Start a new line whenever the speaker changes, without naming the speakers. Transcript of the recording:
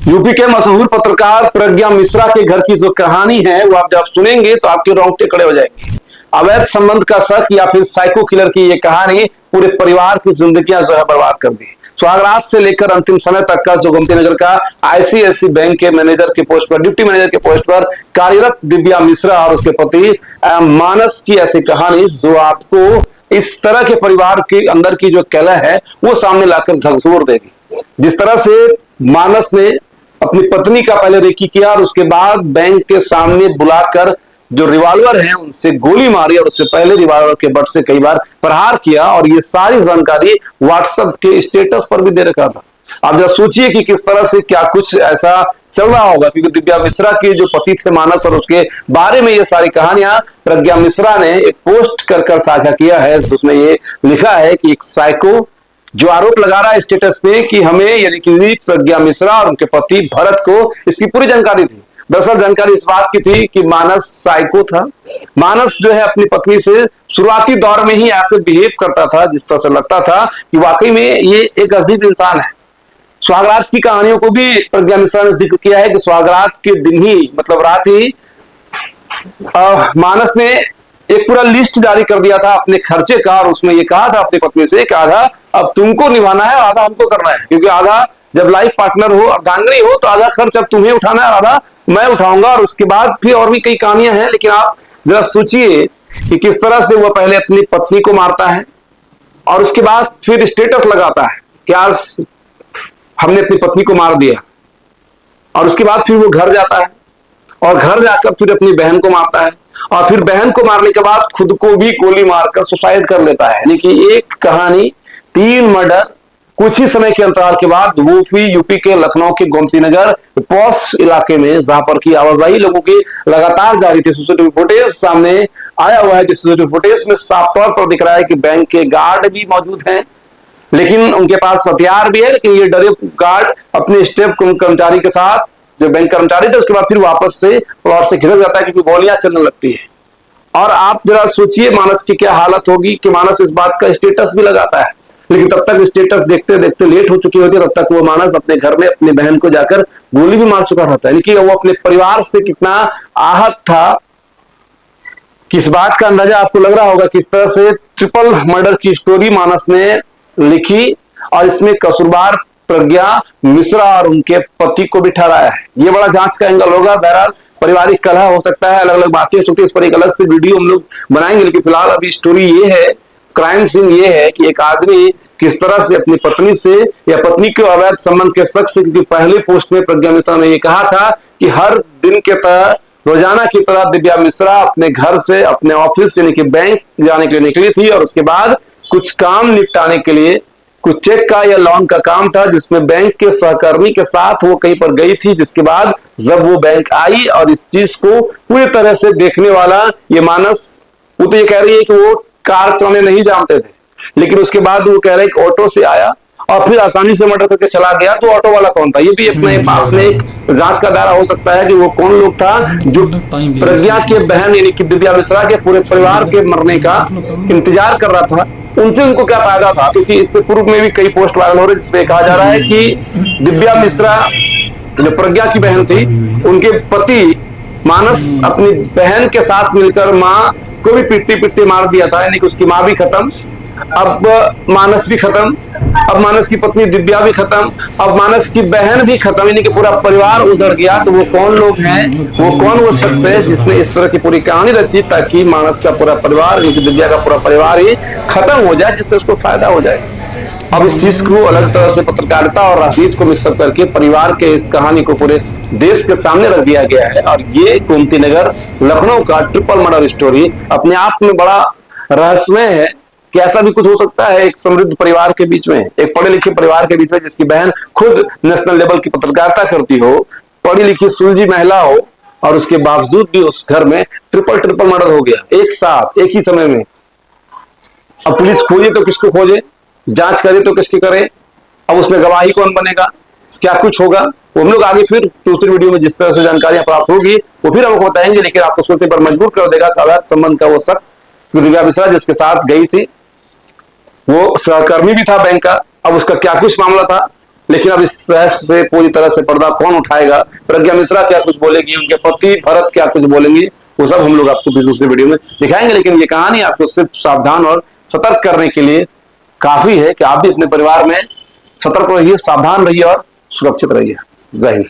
UP के मशहूर पत्रकार प्रज्ञा मिश्रा के घर की जो कहानी है वो आप जब सुनेंगे तो आपके रोंगटे खड़े हो जाएंगे। अवैध संबंध का शक या फिर साइको किलर की ये कहानी पूरे परिवार की जिंदगियां जो है बर्बाद कर दी। स्वागरात से लेकर अंतिम समय तक का जो गोमती नगर का आईसीआईसी बैंक के मैनेजर के पोस्ट पर, डिप्टी मैनेजर के पोस्ट पर कार्यरत दिव्या मिश्रा और उसके पति मानस की ऐसी कहानी जो आपको इस तरह के परिवार के अंदर की जो कलह है वो सामने लाकर झकझोर देगी। जिस तरह से मानस ने अपनी पत्नी का पहले रेकी किया और उसके बाद बैंक के सामने बुलाकर जो रिवॉल्वर है उनसे गोली मारी और उससे पहले रिवॉल्वर के बट से कई बार प्रहार किया और ये सारी जानकारी व्हाट्सएप के स्टेटस पर भी दे रखा था। आप जरा सोचिए कि किस तरह से क्या कुछ ऐसा चल रहा होगा, क्योंकि दिव्या मिश्रा के जो पति थे मानस और उसके बारे में ये सारी कहानियां प्रज्ञा मिश्रा ने एक पोस्ट कर साझा किया है। उसमें ये लिखा है कि एक साइको जो आरोप लगा रहा है स्टेटस पे कि हमें यानी कि प्रज्ञा मिश्रा और उनके पति भरत को इसकी पूरी जानकारी थी। दरअसल जानकारी इस बात की थी कि मानस साइको था। मानस जो है अपनी पत्नी से शुरुआती दौर में ही ऐसे बिहेव करता था जिस तरह से लगता था कि वाकई में ये एक अजीब इंसान है। स्वागरात की कहानियों को भी प्रज्ञा मिश्रा ने जिक्र किया है कि स्वागरात के दिन ही मतलब रात ही मानस ने एक पूरा लिस्ट जारी कर दिया था अपने खर्चे का और उसमें ये कहा था अपनी पत्नी से कि आधा अब तुमको निभाना है और आधा हमको करना है, क्योंकि आधा जब लाइफ पार्टनर हो, अर्धांगिनी हो, तो आधा खर्च अब तुम्हें उठाना है और आधा मैं उठाऊंगा। और उसके बाद फिर और भी कई कहानियां हैं, लेकिन आप जरा सोचिए कि किस तरह से वो पहले अपनी पत्नी को मारता है और उसके बाद फिर स्टेटस लगाता है कि आज हमने अपनी पत्नी को मार दिया, और उसके बाद फिर वो घर जाता है और घर जाकर फिर अपनी बहन को मारता है और फिर बहन को मारने के बाद खुद को भी गोली मारकर सुसाइड कर लेता है। यानी कि एक कहानी, 3 मर्डर कुछ ही समय के अंतराल के बाद, वो भी यूपी के लखनऊ के गोमती नगर पॉश इलाके में, जहां पर की आवाजाही लोगों की लगातार जारी थी। सीसीटीवी फुटेज सामने आया हुआ है, जिस सीसीटीवी फुटेज में साफ तौर पर दिख रहा है कि बैंक के गार्ड भी मौजूद हैं, लेकिन उनके पास हथियार भी है, लेकिन ये डरे गार्ड अपने स्टेप कर्मचारी के साथ, जो बैंक कर्मचारी थे, उसके बाद फिर वापस से फ्लोर से खिसक जाता है क्योंकि गोलियां चलने लगती है। और आप जरा सोचिए मानस की क्या हालत होगी कि मानस इस बात का स्टेटस भी लगाता है, लेकिन तब तक स्टेटस देखते देखते लेट हो चुकी होती है। तब तक वो मानस अपने घर में अपनी बहन को जाकर गोली भी मार चुका रहता है। यानी कि वो अपने परिवार से कितना आहत था, किस बात का अंदाजा आपको लग रहा होगा। किस तरह से ट्रिपल मर्डर की स्टोरी मानस ने लिखी और इसमें कसूरवार प्रज्ञा मिश्रा और उनके पति को भी ठहराया है। ये बड़ा जांच का एंगल होगा। बहरहाल पारिवारिक कलह हो सकता है, अलग अलग बातें हो सकती है, इस पर एक अलग से वीडियो हम लोग बनाएंगे, लेकिन फिलहाल अभी स्टोरी ये है, क्राइम सीन ये है कि एक आदमी किस तरह से अपनी पत्नी से या पत्नी के अवैध संबंध के शक से, क्योंकि पहले पोस्ट में प्रज्ञा मिश्रा ने ये कहा था कि हर दिन के तरह, रोजाना की तरह दिव्या मिश्रा अपने घर से अपने ऑफिस यानी कि बैंक जाने के लिए निकली थी और उसके बाद कुछ काम निपटाने के लिए, कुछ चेक का या लोन का काम था जिसमें बैंक के सहकर्मी के साथ वो कहीं पर गई थी। जिसके बाद जब वो बैंक आई और इस चीज को पूरी तरह से देखने वाला ये मानस, वो तो ये कह रही है कि वो कार चलाने नहीं जानते थे, लेकिन उसके बाद वो कह रहे हैं कि ऑटो से आया और फिर आसानी से मर्डर करके चला गया। तो ऑटो वाला कौन था, ये भी अपने एक जांच का दायरा हो सकता है कि वो कौन लोग था जो प्रज्ञा के बहन यानी कि दिव्या मिश्रा के पूरे परिवार के मरने का इंतजार कर रहा था। उनसे उनको क्या फायदा था, क्योंकि इससे पूर्व में भी कई पोस्ट वायरल हो रहे जिसमें कहा जा रहा है कि दिव्या मिश्रा जो प्रज्ञा की बहन थी, उनके पति मानस अपनी बहन के साथ मिलकर माँ को भी पिट्टी मार दिया था। यानी कि उसकी माँ भी खत्म, अब मानस भी खत्म, अब मानस की पत्नी दिव्या भी खत्म, अब मानस की बहन भी खत्म, यानी कि पूरा परिवार उजड़ गया। तो वो कौन लोग हैं, वो कौन वो शख्स है जिसने इस तरह की पूरी कहानी रची ताकि मानस का पूरा परिवार, दिव्या का पूरा परिवार ही खत्म हो जाए, जिससे उसको फायदा हो जाए। अब इस चीज को अलग तरह से पत्रकारिता और राजनीति को मिक्सअप करके परिवार के इस कहानी को पूरे देश के सामने रख दिया गया है। और ये गोमती नगर लखनऊ का ट्रिपल मर्डर स्टोरी अपने आप में बड़ा रहस्यमय है कि ऐसा भी कुछ हो सकता है एक समृद्ध परिवार के बीच में, एक पढ़े लिखे परिवार के बीच में, जिसकी बहन खुद नेशनल लेवल की पत्रकारिता करती हो, पढ़ी लिखी सुलझी महिला हो, और उसके बावजूद भी उस घर में ट्रिपल मर्डर हो गया एक साथ, एक ही समय में। अब पुलिस खोजे तो किसको खोजे, जांच करे तो किसकी करे, अब उसमें गवाही कौन बनेगा, क्या कुछ होगा, वो हम लोग आगे फिर दूसरी वीडियो में जिस तरह से जानकारियां प्राप्त होगी वो फिर हमको बताएंगे। लेकिन आपको सोचने पर मजबूर कर देगा कि अवैध संबंध का वो शख्स दिव्या मिश्रा जिसके साथ गई थी, वो सहकर्मी भी था बैंक का। अब उसका क्या कुछ मामला था लेकिन अब इस रहस्य से पूरी तरह से पर्दा कौन उठाएगा, प्रज्ञा मिश्रा क्या कुछ बोलेगी, उनके पति भरत क्या कुछ बोलेंगे, वो सब हम लोग आपको फिर दूसरे वीडियो में दिखाएंगे। लेकिन ये कहानी आपको सिर्फ सावधान और सतर्क करने के लिए काफी है कि आप भी अपने परिवार में सतर्क रहिए, सावधान रहिए और सुरक्षित रहिए। जय हिंद।